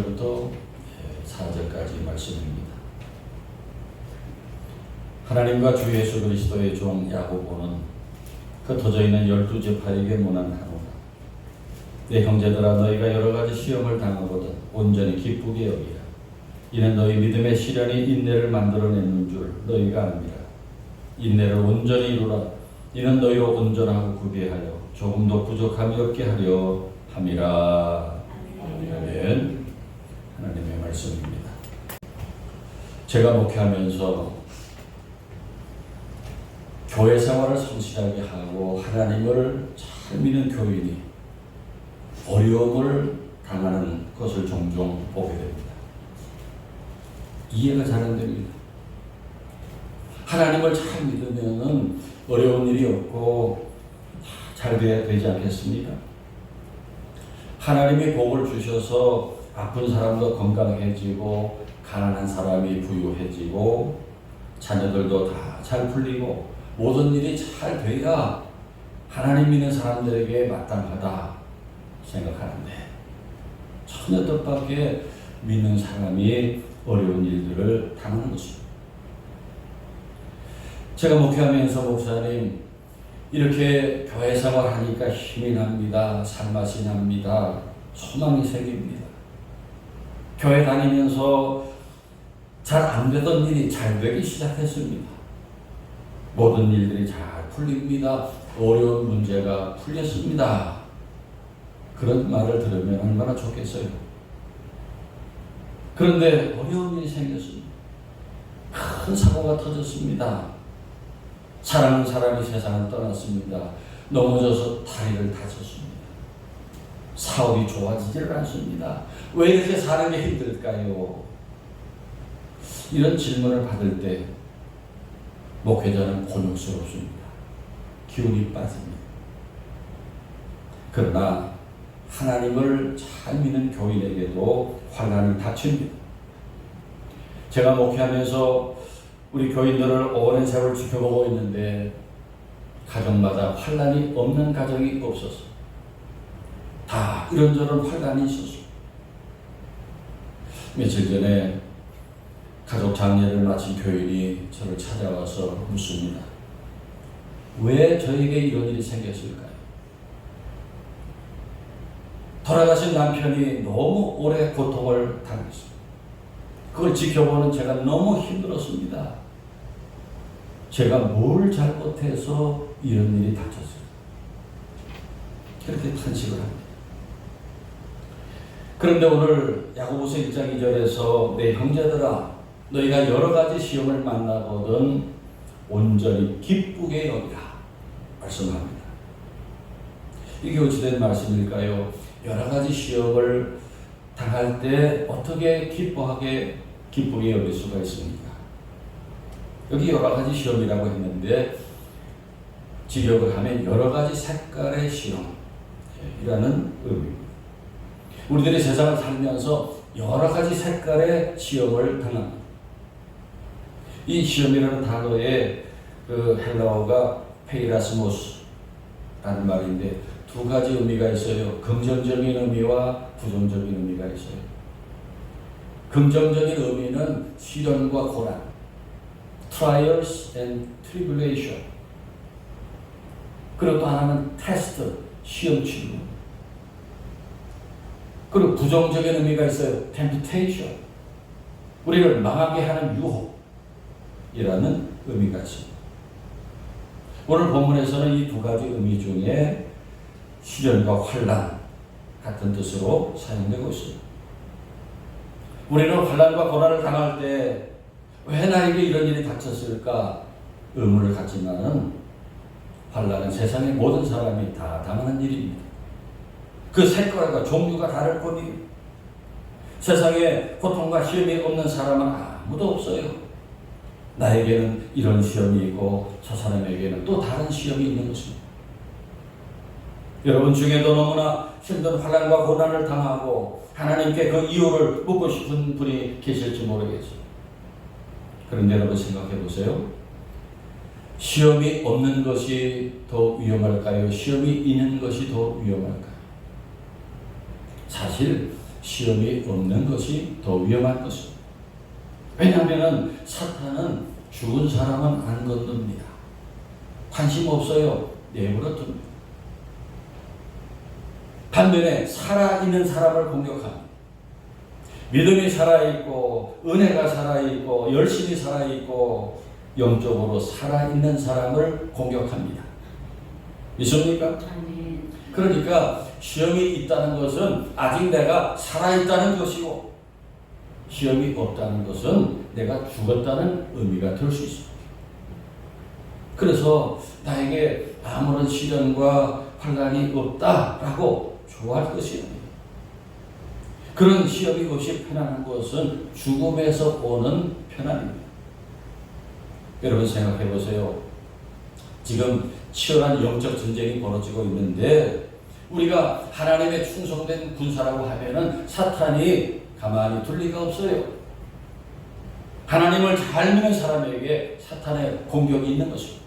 1절부터 4절까지 말씀입니다. 하나님과 주 예수 그리스도의 종 야고보는 흩어져 있는 12지파에게 문안 하노라. 내 형제들아, 너희가 여러 가지 시험을 당하거든 온전히 기쁘게 여기라. 이는 너희 믿음의 시련이 인내를 만들어내는 줄 너희가 압니다. 인내를 온전히 이루라. 이는 너희로 온전하고 구비하여 조금도 부족함이 없게 하려 함이라. 아멘. 하나님의 말씀입니다. 제가 목회하면서 교회 생활을 성실하게 하고 하나님을 잘 믿는 교인이 어려움을 당하는 것을 종종 보게 됩니다. 이해가 잘 안 됩니다. 하나님을 잘 믿으면 어려운 일이 없고 잘 돼야 되지 않겠습니까? 하나님이 복을 주셔서 아픈 사람도 건강해지고 가난한 사람이 부유해지고 자녀들도 다 잘 풀리고 모든 일이 잘 돼야 하나님 믿는 사람들에게 마땅하다 생각하는데 전혀 뜻밖의 믿는 사람이 어려운 일들을 당하는 것입니다. 제가 목회하면서 목사님 이렇게 교회 생활하니까 힘이 납니다. 살맛이 납니다. 소망이 생깁니다. 교회 다니면서 잘 안 되던 일이 잘 되기 시작했습니다. 모든 일들이 잘 풀립니다. 어려운 문제가 풀렸습니다. 그런 말을 들으면 얼마나 좋겠어요. 그런데 어려운 일이 생겼습니다. 큰 사고가 터졌습니다. 사랑하는 사람이 세상을 떠났습니다. 넘어져서 다리를 다쳤습니다. 사업이 좋아지지를 않습니다. 왜 이렇게 사는 게 힘들까요? 이런 질문을 받을 때 목회자는 곤욕스럽습니다. 기운이 빠집니다. 그러나 하나님을 잘 믿는 교인에게도 환난이 닥칩니다. 제가 목회하면서 우리 교인들을 오랜 세월 지켜보고 있는데 가정마다 환난이 없는 가정이 없었어요. 다 이런저런 환난이 있었어요. 며칠 전에 가족 장례를 마친 교인이 저를 찾아와서 묻습니다. 왜 저에게 이런 일이 생겼을까요? 돌아가신 남편이 너무 오래 고통을 당했습니다. 그걸 지켜보는 제가 너무 힘들었습니다. 제가 뭘 잘못해서 이런 일이 닥쳤어요. 그렇게 탄식을 합니다. 그런데 오늘 야고보서 1장 2절에서 내 형제들아, 너희가 여러 가지 시험을 만나거든 온전히 기쁘게 여기라 말씀합니다. 이게 어찌된 말씀일까요? 여러 가지 시험을 당할 때 어떻게 기쁘게 여길 수가 있습니까? 여기 여러 가지 시험이라고 했는데 직역을 하면 여러 가지 색깔의 시험이라는 의미입니다. 우리들이 세상을 살면서 여러 가지 색깔의 시험을 당합니다. 이 시험이라는 단어의 그 헬라어가 페이라스모스라는 말인데 두 가지 의미가 있어요. 긍정적인 의미와 부정적인 의미가 있어요. 긍정적인 의미는 시련과 고난, trials and tribulation. 그리고 또 하나는 테스트, 시험 치료. 그리고 부정적인 의미가 있어요. temptation. 우리를 망하게 하는 유혹이라는 의미가 있습니다. 오늘 본문에서는 이 두 가지 의미 중에 시련과 환난 같은 뜻으로 사용되고 있습니다. 우리는 환난과 고난을 당할 때 왜 나에게 이런 일이 닥쳤을까 의문을 갖지만은 환난은 세상의 모든 사람이 다 당하는 일입니다. 그 색깔과 종류가 다를 뿐이에요. 세상에 고통과 시험이 없는 사람은 아무도 없어요. 나에게는 이런 시험이 있고 저 사람에게는 또 다른 시험이 있는 것입니다. 여러분 중에도 너무나 힘든 환난과 고난을 당하고 하나님께 그 이유를 묻고 싶은 분이 계실지 모르겠어요. 그런데 여러분 생각해 보세요. 시험이 없는 것이 더 위험할까요? 시험이 있는 것이 더 위험할까요? 사실 시험이 없는 것이 더 위험한 것입니다. 왜냐하면 사탄은 죽은 사람은 안 건듭니다. 관심 없어요. 내버려 둡니다. 반면에 살아있는 사람을 공격합니다. 믿음이 살아있고 은혜가 살아있고 열심히 살아있고 영적으로 살아있는 사람을 공격합니다. 믿습니까? 그러니까 시험이 있다는 것은 아직 내가 살아있다는 것이고 시험이 없다는 것은 내가 죽었다는 의미가 될 수 있습니다. 그래서 나에게 아무런 시련과 환난이 없다라고 좋아할 것이 아닙니다. 그런 시험이 없이 편안한 것은 죽음에서 오는 편안입니다. 여러분 생각해 보세요. 지금 치열한 영적 전쟁이 벌어지고 있는데 우리가 하나님의 충성된 군사라고 하면은 사탄이 가만히 둘 리가 없어요. 하나님을 잘 믿는 사람에게 사탄의 공격이 있는 것입니다.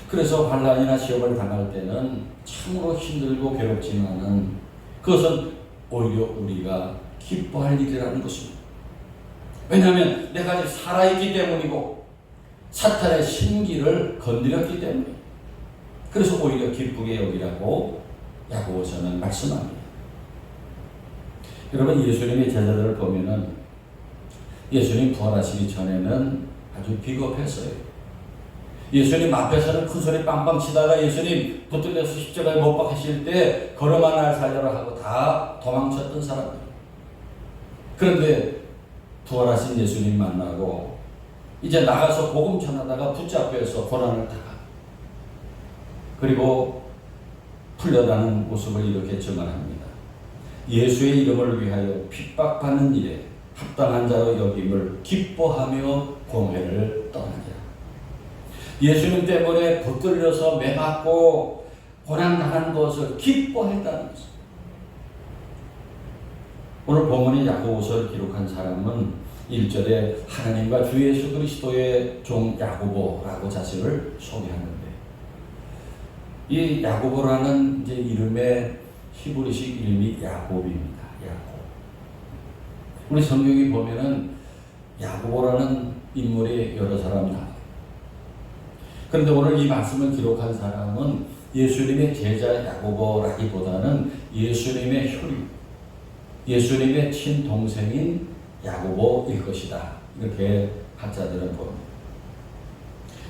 그래서 환난이나 시험을 당할 때는 참으로 힘들고 괴롭지만은 그것은 오히려 우리가 기뻐할 일이라는 것입니다. 왜냐하면 내가 아직 살아있기 때문이고 사탄의 신기를 건드렸기 때문에 그래서 오히려 기쁘게 여기라고 야고보서는 말씀합니다. 여러분 예수님의 제자들을 보면은 예수님 부활하시기 전에는 아주 비겁했어요. 예수님 앞에서는 큰 소리 빵빵 치다가 예수님 붙들려서 십자가에 못 박히실 때 걸어만 날 살려라 하고 다 도망쳤던 사람들. 그런데 부활하신 예수님 만나고 이제 나가서 복음 전하다가 붙잡혀서 고난을 당하고 그리고 풀려나는 모습을 이렇게 증언합니다. 예수의 이름을 위하여 핍박받는 일에 합당한 자로 여김을 기뻐하며 공회를 떠나니라. 예수님 때문에 붙들려서 매맞고 고난당한 것을 기뻐했다는 것입니다. 오늘 본문의 야고보서를 기록한 사람은 1절에 하나님과 주 예수 그리스도의 종 야고보라고 자신을 소개하는데 이 야고보라는 이제 이름의 히브리식 이름이 야곱입니다. 야곱. 우리 성경에 보면은 야고보라는 인물이 여러 사람이 나와요. 그런데 오늘 이 말씀을 기록한 사람은 예수님의 제자 야고보라기보다는 예수님의 혈육, 예수님의 친동생인 야고보일 것이다. 이렇게 학자들은 봅니다.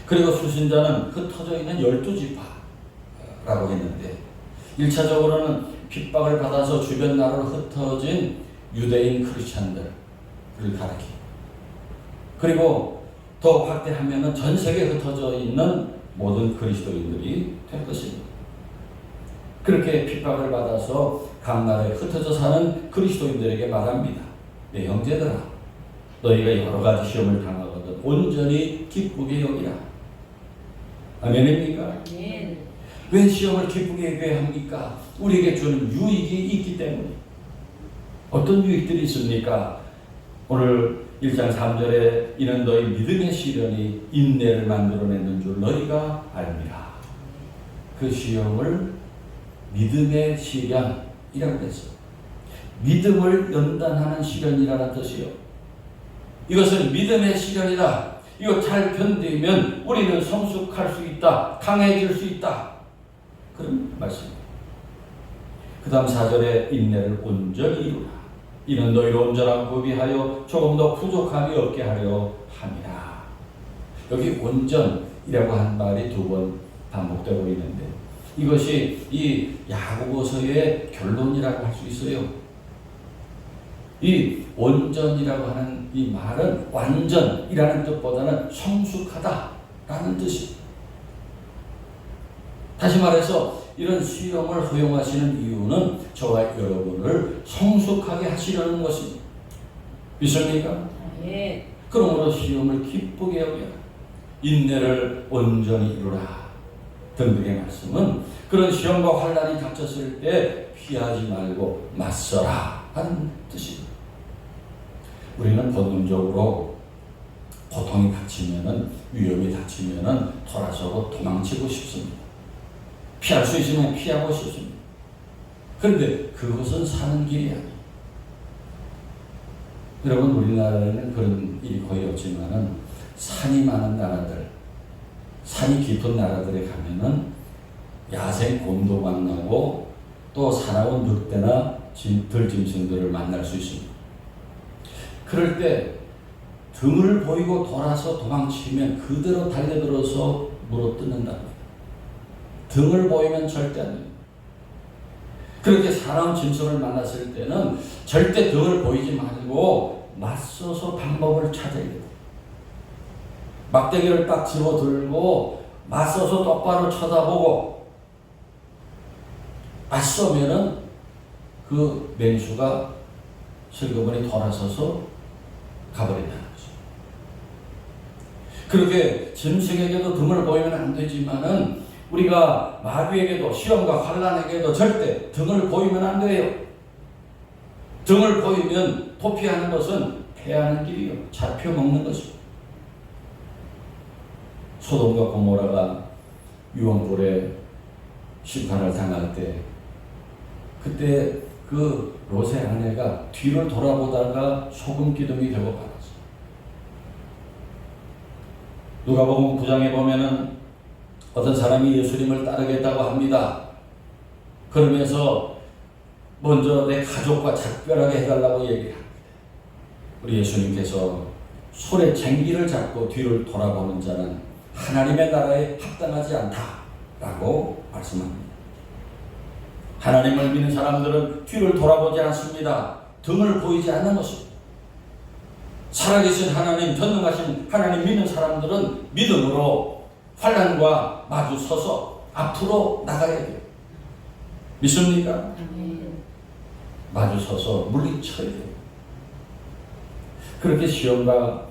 그리고 수신자는 흩어져 있는 12지파라고 했는데 1차적으로는 핍박을 받아서 주변 나라로 흩어진 유대인 크리스찬들을 가리킵니다. 그리고 더 확대하면 전 세계에 흩어져 있는 모든 그리스도인들이 될 것입니다. 그렇게 핍박을 받아서 각 나라에 흩어져 사는 그리스도인들에게 말합니다. 내 형제들아, 너희가 여러 가지 시험을 당하거든 온전히 기쁘게 여기라. 아멘입니까? 아멘. 왜 시험을 기쁘게 여겨야 합니까? 우리에게 주는 유익이 있기 때문에. 어떤 유익들이 있습니까? 오늘 1장 3절에 이는 너희 믿음의 시련이 인내를 만들어내는 줄 너희가 알미라. 그 시험을 믿음의 시련이라고 했어요. 믿음을 연단하는 시련이라는 뜻이요. 이것은 믿음의 시련이다. 이거 잘 견디면 우리는 성숙할 수 있다. 강해질 수 있다. 그런 말씀입니다. 그 다음 4절에 인내를 온전히 이루라. 이는 너희를 온전하고 구비하여 조금 더 부족함이 없게 하려 함이라. 여기 온전이라고 한 말이 2번 반복되고 있는데 이것이 이 야고보서의 결론이라고 할 수 있어요. 이 온전이라고 하는 이 말은 완전이라는 뜻보다는 성숙하다라는 뜻입니다. 다시 말해서 이런 시험을 허용하시는 이유는 저와 여러분을 성숙하게 하시려는 것입니다. 믿습니까? 예. 그러므로 시험을 기쁘게 여겨라. 인내를 온전히 이루라. 등등의 말씀은 그런 시험과 환난이 닥쳤을 때 피하지 말고 맞서라 하는 뜻입니다. 우리는 본능적으로 고통이 닥치면은 위험이 닥치면은 돌아서고 도망치고 싶습니다. 피할 수 있으면 피하고 싶습니다. 그런데 그것은 사는 길이 아니에요. 여러분, 우리나라에는 그런 일이 거의 없지만은 산이 많은 나라들, 산이 깊은 나라들에 가면은 야생 곰도 만나고 또 사나운 늑대나 들짐승들을 만날 수 있습니다. 그럴 때 등을 보이고 돌아서 도망치면 그대로 달려들어서 물어뜯는답니다. 등을 보이면 절대 안 됩니다. 그렇게 사나운 짐승을 만났을 때는 절대 등을 보이지 말고 맞서서 방법을 찾아야 돼요. 막대기를 딱 집어들고 맞서서 똑바로 쳐다보고 맞서면은 그 맹수가 슬그머니 돌아서서 가버린다는 거죠. 그렇게 짐승에게도 등을 보이면 안 되지만은 우리가 마귀에게도 시험과 환난에게도 절대 등을 보이면 안 돼요. 등을 보이면 도피하는 것은 패하는 길이요. 잡혀먹는 것이요. 소돔과 고모라가 유황불에 심판을 당할 때 그때 그 롯의 아내가 뒤를 돌아보다가 소금 기둥이 되고 말았어요. 누가복음 9장에 보면은 어떤 사람이 예수님을 따르겠다고 합니다. 그러면서 먼저 내 가족과 작별하게 해달라고 얘기합니다. 우리 예수님께서 손에 쟁기를 잡고 뒤를 돌아보는 자는 하나님의 나라에 합당하지 않다라고 말씀합니다. 하나님을 믿는 사람들은 뒤를 돌아보지 않습니다. 등을 보이지 않는 것입니다. 살아계신 하나님, 전능하신 하나님 믿는 사람들은 믿음으로 환난과 마주 서서 앞으로 나가야 돼요. 믿습니까? 마주 서서 물리쳐야 돼요. 그렇게 시험과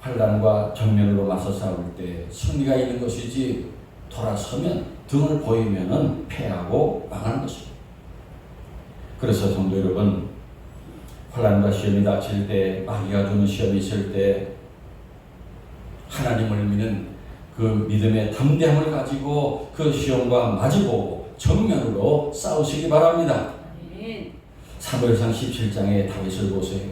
환난과 정면으로 맞서 싸울 때 승리가 있는 것이지 돌아서면 등을 보이면은 패하고 망하는 것입니다. 그래서 성도 여러분, 환난과 시험이 닥칠 때, 마귀가 주는 시험이 있을 때 하나님을 믿는 그 믿음의 담대함을 가지고 그 시험과 마주보고 정면으로 싸우시기 바랍니다. 사무엘상 17장의 다윗을 보세요.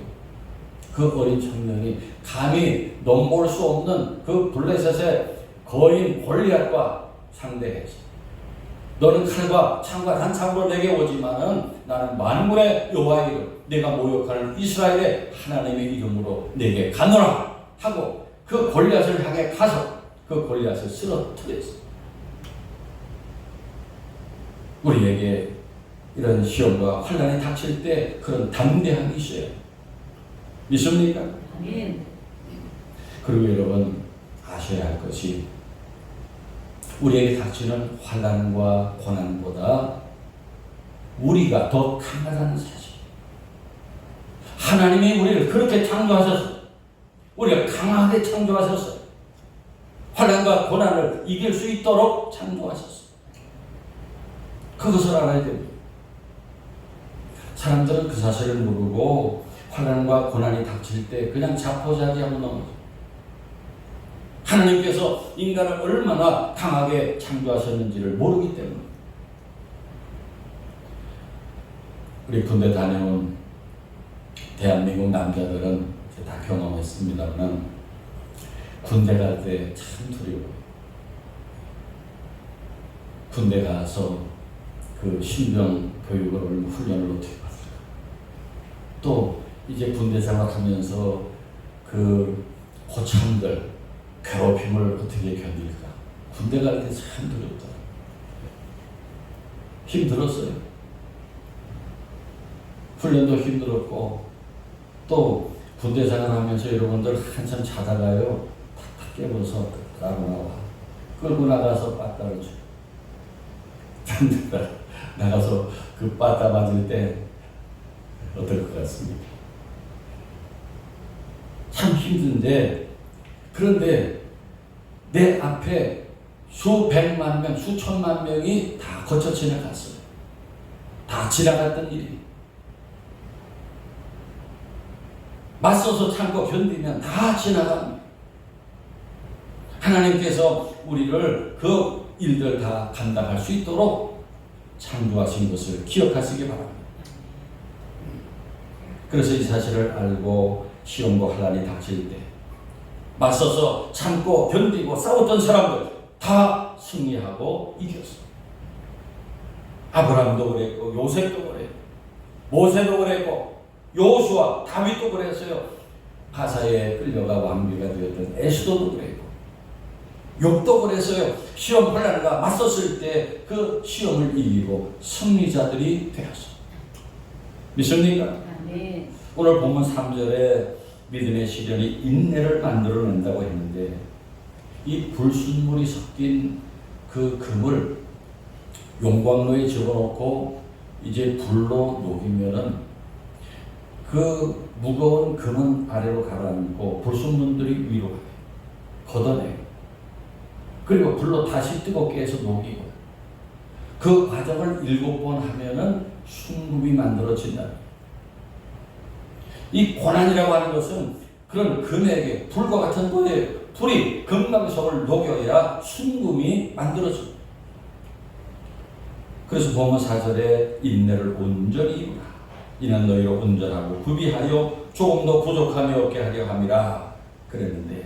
그 어린 청년이 감히 넘볼 수 없는 그 블레셋의 거인 골리앗과 상대해서 너는 칼과 창과 단창으로 내게 오지만은 나는 만군의 여호와의 이름, 내가 모욕하는 이스라엘의 하나님의 이름으로 내게 가노라 하고 그 골리앗을 향해 가서 그 골리앗을 쓰러뜨렸어요. 우리에게 이런 시험과 환난이 닥칠 때 그런 담대함이 있어요. 믿습니까? 아멘. 그리고 여러분 아셔야 할 것이 우리에게 닥치는 환난과 고난보다 우리가 더 강하다는 사실. 하나님이 우리를 그렇게 창조하셨어요. 우리가 강하게 창조하셨어요. 환난과 고난을 이길 수 있도록 창조하셨어요. 그것을 알아야 됩니다. 사람들은 그 사실을 모르고 환난과 고난이 닥칠 때 그냥 자포자기하고 넘어져요. 하나님께서 인간을 얼마나 강하게 창조하셨는지를 모르기 때문에. 우리 군대 다녀온 대한민국 남자들은 다 경험했습니다만 군대 갈 때 참 두려워요. 군대 가서 그 신병 교육을 훈련을 어떻게 받을까? 또 이제 군대 생활하면서 그 고참들 괴롭힘을 어떻게 견딜까? 군대 갈 때 참 두렵더라고요. 힘들었어요. 훈련도 힘들었고 또 군대 생활하면서 여러분들 한참 자다가요 탁탁 깨워서 따로 나와 끌고 나가서 빠따를 줘요. 나가서 그 빠따 맞을 때 어떨 것 같습니까? 참 힘든데 그런데 내 앞에 수백만 명, 수천만 명이 다 거쳐 지나갔어요. 다 지나갔던 일이. 맞서서 참고 견디면 다 지나갑니다. 하나님께서 우리를 그 일들 다 감당할 수 있도록 창조하신 것을 기억하시기 바랍니다. 그래서 이 사실을 알고 시험과 환난이 닥칠 때 맞서서 참고 견디고 싸웠던 사람들 다 승리하고 이겼어. 아브라함도 그랬고 요셉도 그랬고 모세도 그랬고 여호수아 다윗도 그랬어요. 바사에 끌려가 왕비가 되었던 에스더도 그랬고 욥도 그랬어요. 시험 환난과 맞섰을 때 그 시험을 이기고 승리자들이 되었어. 믿습니까? 네. 오늘 본문 3절에 믿음의 시련이 인내를 만들어낸다고 했는데 이 불순물이 섞인 그 금을 용광로에 집어넣고 이제 불로 녹이면은 그 무거운 금은 아래로 가라앉고 불순물들이 위로 가요. 걷어내요. 그리고 불로 다시 뜨겁게 해서 녹이고 그 과정을 7번 하면은 순금이 만들어진다. 이 고난이라고 하는 것은 그런 금에게 불과 같은 거예요. 불이 금강석을 녹여야 순금이 만들어집니다. 그래서 본문 4절에 인내를 온전히 이루라. 이는 너희로 온전하고 구비하여 조금 더 부족함이 없게 하려 함이라 그랬는데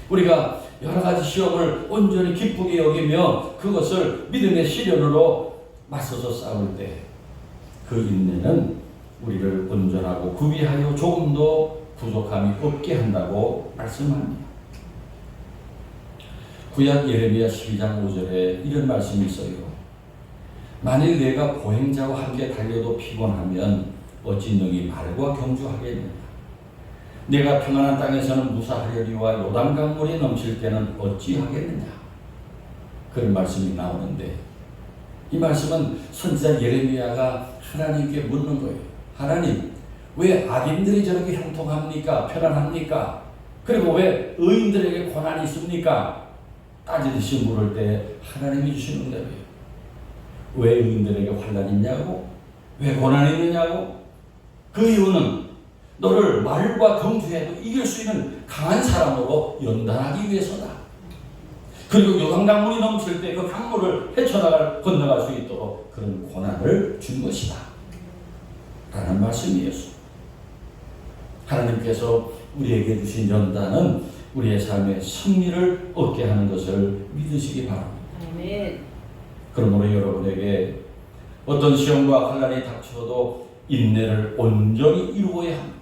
우리가 여러 가지 시험을 온전히 기쁘게 여기며 그것을 믿음의 시련으로 맞서서 싸울 때 그 인내는 우리를 온전하고 구비하여 조금 더 부족함이 없게 한다고 말씀합니다. 구약 예레미야 12장 5절에 이런 말씀이 있어요. 만일 내가 보행자와 함께 달려도 피곤하면 어찌 능히 말과 경주하겠느냐. 내가 평안한 땅에서는 무사하려니와 요단강물이 넘칠 때는 어찌하겠느냐. 그런 말씀이 나오는데 이 말씀은 선지자 예레미야가 하나님께 묻는 거예요. 하나님, 왜 악인들이 저렇게 형통합니까? 편안합니까? 그리고 왜 의인들에게 고난이 있습니까? 따지듯이 물을 때 하나님이 주시는 대로요. 왜 의인들에게 환난이 있냐고? 왜 고난이 있느냐고? 그 이유는 너를 말과 경주해도 이길 수 있는 강한 사람으로 연단하기 위해서다. 그리고 요단강물이 넘칠 때 그 강물을 건너갈 수 있도록 그런 고난을 준 것이다. 라는 말씀이었습니다. 하나님께서 우리에게 주신 연단은 우리의 삶의 승리를 얻게 하는 것을 믿으시기 바랍니다. 아멘. 그러므로 여러분에게 어떤 시험과 환난이 닥쳐도 인내를 온전히 이루어야 합니다.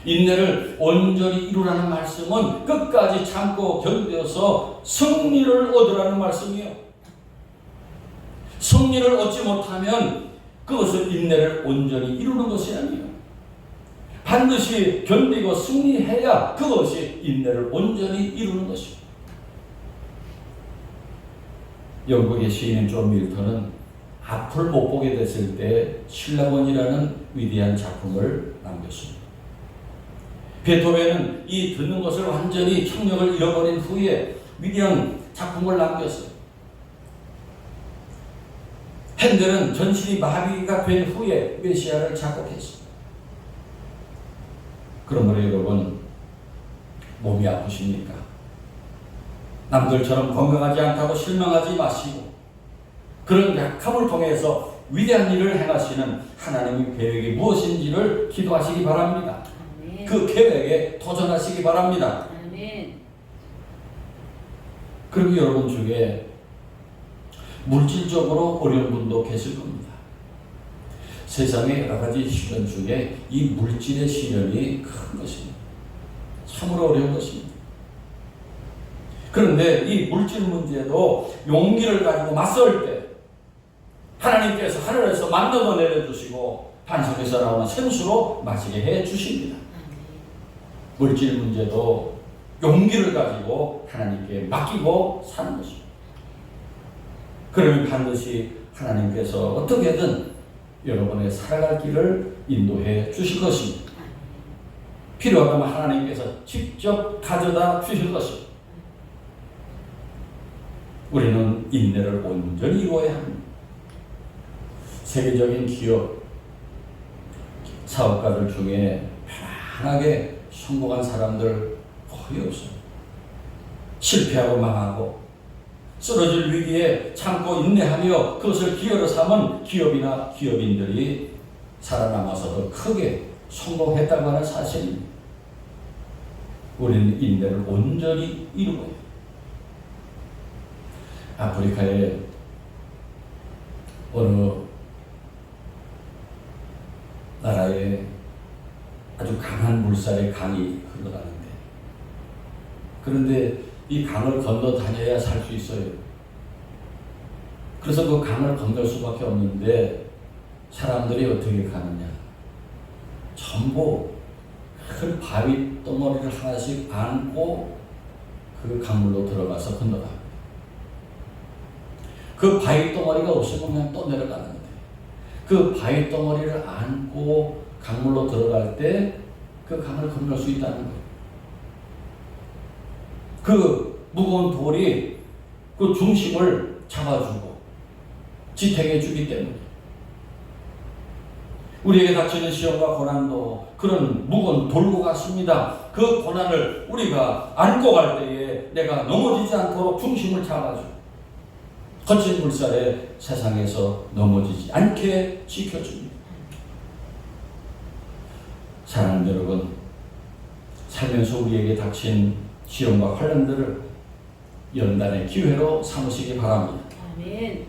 인내를 온전히 이루라는 말씀은 끝까지 참고 견뎌서 승리를 얻으라는 말씀이에요. 승리를 얻지 못하면 그것은 인내를 온전히 이루는 것이 아니에요. 반드시 견디고 승리해야 그것이 인내를 온전히 이루는 것입니다. 영국의 시인인 존 밀턴은 앞을 못 보게 됐을 때 신라원이라는 위대한 작품을 남겼습니다. 베토벤은 이 듣는 것을 완전히 청력을 잃어버린 후에 위대한 작품을 남겼어요. 핸델은 전신이 마비가 된 후에 메시아를 작곡했습니다. 그러므로 여러분, 몸이 아프십니까? 남들처럼 건강하지 않다고 실망하지 마시고 그런 약함을 통해서 위대한 일을 행하시는 하나님의 계획이 무엇인지를 기도하시기 바랍니다. 아멘. 그 계획에 도전하시기 바랍니다. 아멘. 그리고 여러분 중에 물질적으로 어려운 분도 계실 겁니다. 세상의 여러 가지 시련 중에 이 물질의 시련이 큰 것입니다. 참으로 어려운 것입니다. 그런데 이 물질 문제도 용기를 가지고 맞설 때 하나님께서 하늘에서 만나도 내려주시고 반석에서 나오는 샘수로 마시게 해 주십니다. 물질 문제도 용기를 가지고 하나님께 맡기고 사는 것입니다. 그러면 반드시 하나님께서 어떻게든 여러분의 살아갈 길을 인도해 주실 것입니다. 필요하다면 하나님께서 직접 가져다 주실 것입니다. 우리는 인내를 온전히 이루어야 합니다. 세계적인 기업, 사업가들 중에 편안하게 성공한 사람들 거의 없어요. 실패하고 망하고 쓰러질 위기에 참고 인내하며 그것을 기여로 삼은 기업이나 기업인들이 살아남아서 더 크게 성공했다고 하는 사실입니다. 우리는 인내를 온전히 이루어야 해요. 아프리카의 어느 나라에 아주 강한 물살의 강이 흘러가는데, 그런데 이 강을 건너 다녀야 살 수 있어요. 그래서 그 강을 건널 수밖에 없는데 사람들이 어떻게 가느냐? 전부 큰 바위 덩어리를 하나씩 안고 그 강물로 들어가서 건너갑니다. 그 바위 덩어리가 없으면 그냥 또 내려가는데, 그 바위 덩어리를 안고 강물로 들어갈 때 그 강을 건널 수 있다는 거예요. 그 무거운 돌이 그 중심을 잡아주고 지탱해 주기 때문에 우리에게 닥치는 시험과 고난도 그런 무거운 돌과 같습니다. 그 고난을 우리가 안고 갈 때에 내가 넘어지지 않도록 중심을 잡아주고 거친 물살에 세상에서 넘어지지 않게 지켜줍니다. 사랑하는 여러분, 살면서 우리에게 닥친 시험과 환난들을 연단의 기회로 삼으시기 바랍니다. 아멘.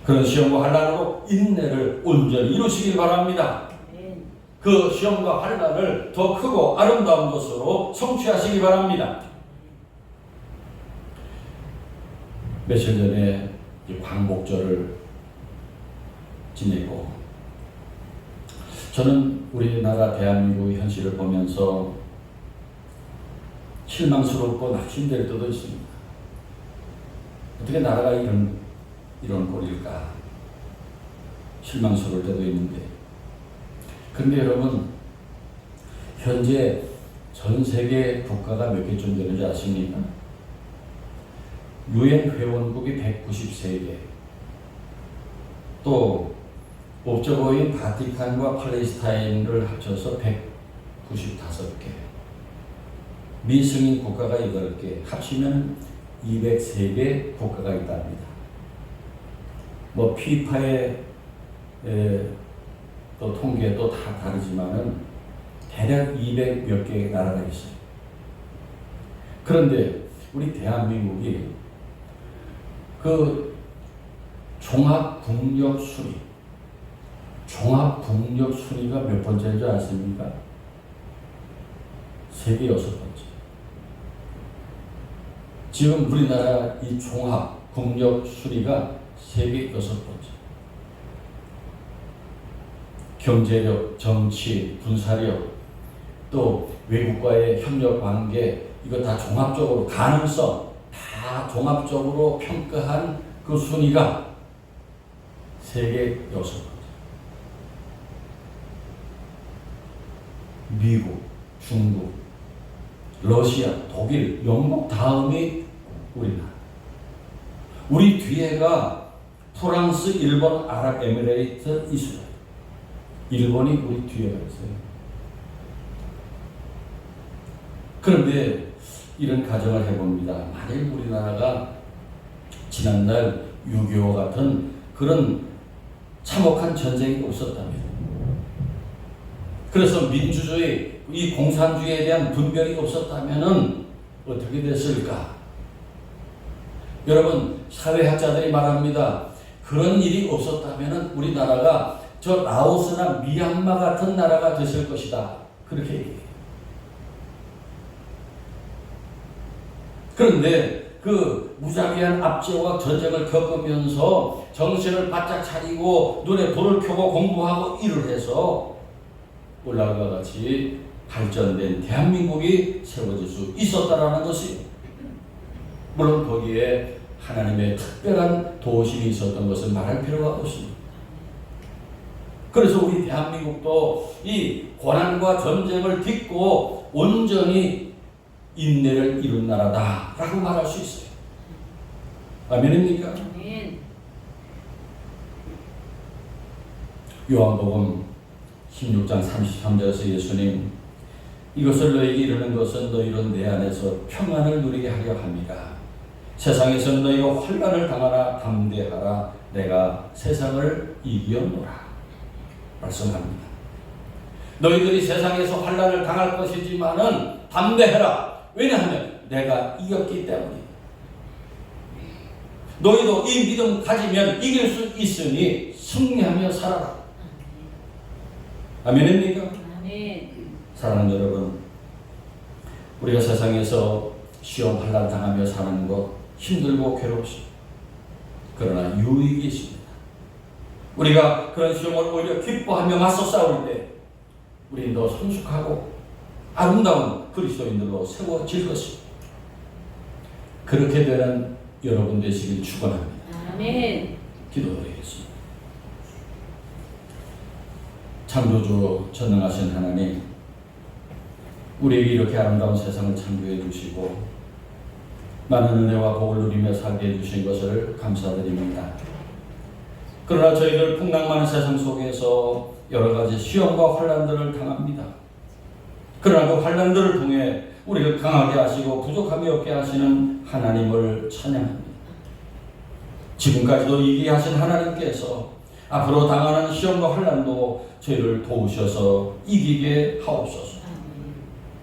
그런 시험과 환난으로 인내를 온전히 이루시기 바랍니다. 아멘. 그 시험과 환난을 더 크고 아름다운 것으로 성취하시기 바랍니다. 며칠 전에 광복절을 지내고, 저는 우리나라 대한민국의 현실을 보면서 실망스럽고 낙심될 때도 있습니다. 어떻게 나라가 이런 꼴일까? 실망스러울 때도 있는데, 그런데 여러분, 현재 전 세계 국가가 몇 개쯤 되는지 아십니까? 유엔 회원국이 193개, 또 법조거인 바티칸과 팔레스타인을 합쳐서 195개, 미승인 국가가 8개, 합치면 203개 국가가 있답니다. 뭐 피파의 또 통계도 다 다르지만은 대략 200몇 개의 나라가 있어요. 그런데 우리 대한민국이 그 종합국력 순위가 몇 번째인 줄 아십니까? 세계 6번째. 지금 우리나라 이 종합국력 순위가 세계 6번째. 경제력, 정치, 군사력, 또 외국과의 협력 관계, 이거 다 종합적으로 가능성, 다 종합적으로 평가한 그 순위가 세계 6번째. 미국, 중국, 러시아, 독일, 영국 다음이 우리나라. 우리 뒤에가 프랑스, 일본, 아랍에미레이트, 이스라엘. 일본이 우리 뒤에가 있어요. 그런데 이런 가정을 해봅니다. 만일 우리나라가 지난날 6.25 같은 그런 참혹한 전쟁이 없었다면, 그래서 민주주의, 이 공산주의에 대한 분별이 없었다면 어떻게 됐을까? 여러분, 사회학자들이 말합니다. 그런 일이 없었다면 우리나라가 저 라오스나 미얀마 같은 나라가 됐을 것이다. 그렇게 얘기해요. 그런데 그 무자비한 압제와 전쟁을 겪으면서 정신을 바짝 차리고 눈에 불을 켜고 공부하고 일을 해서 올라가 같이 발전된 대한민국이 세워질 수 있었다라는 것이, 물론 거기에 하나님의 특별한 도심이 있었던 것은 말할 필요가 없습니다. 그래서 우리 대한민국도 이 고난과 전쟁을 딛고 온전히 인내를 이룬 나라다라고 말할 수 있어요. 아멘입니까? 아멘. 요한복음 16장 33절에서 예수님, 이것을 너에게 이르는 것은 너희로 내 안에서 평안을 누리게 하려 합니다. 세상에서는 너희가 환난을 당하나 담대하라. 내가 세상을 이기었노라. 말씀합니다. 너희들이 세상에서 환난을 당할 것이지만은 담대해라. 왜냐하면 내가 이겼기 때문이다. 너희도 이 믿음 가지면 이길 수 있으니 승리하며 살아라. 아멘입니까? 아멘. 사랑하는 여러분, 우리가 세상에서 시험 환난 당하며 사는 것 힘들고 괴롭습니다. 그러나 유익이 있습니다. 우리가 그런 시험을 오히려 기뻐하며 맞서 싸울 때 우리는 더 성숙하고 아름다운 그리스도인들로 세워질 것입니다. 그렇게 되는 여러분 되시길 축원합니다. 아멘. 기도드리겠습니다. 창조주 전능하신 하나님, 우리에게 이렇게 아름다운 세상을 창조해 주시고 많은 은혜와 복을 누리며 살게 해주신 것을 감사드립니다. 그러나 저희들 풍랑많은 세상 속에서 여러 가지 시험과 환난들을 당합니다. 그러나 그 환난들을 통해 우리를 강하게 하시고 부족함이 없게 하시는 하나님을 찬양합니다. 지금까지도 이기게 하신 하나님께서 앞으로 당하는 시험과 환난도 저희를 도우셔서 이기게 하옵소서.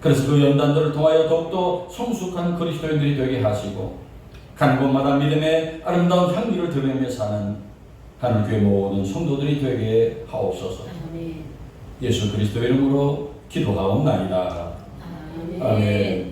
그래서 그 연단들을 통하여 더욱더 성숙한 그리스도인들이 되게 하시고 가는 곳마다 믿음의 아름다운 향기를 드리며 사는 하늘교회 모든 성도들이 되게 하옵소서. 예수 그리스도의 이름으로 기도하옵나이다. 아멘.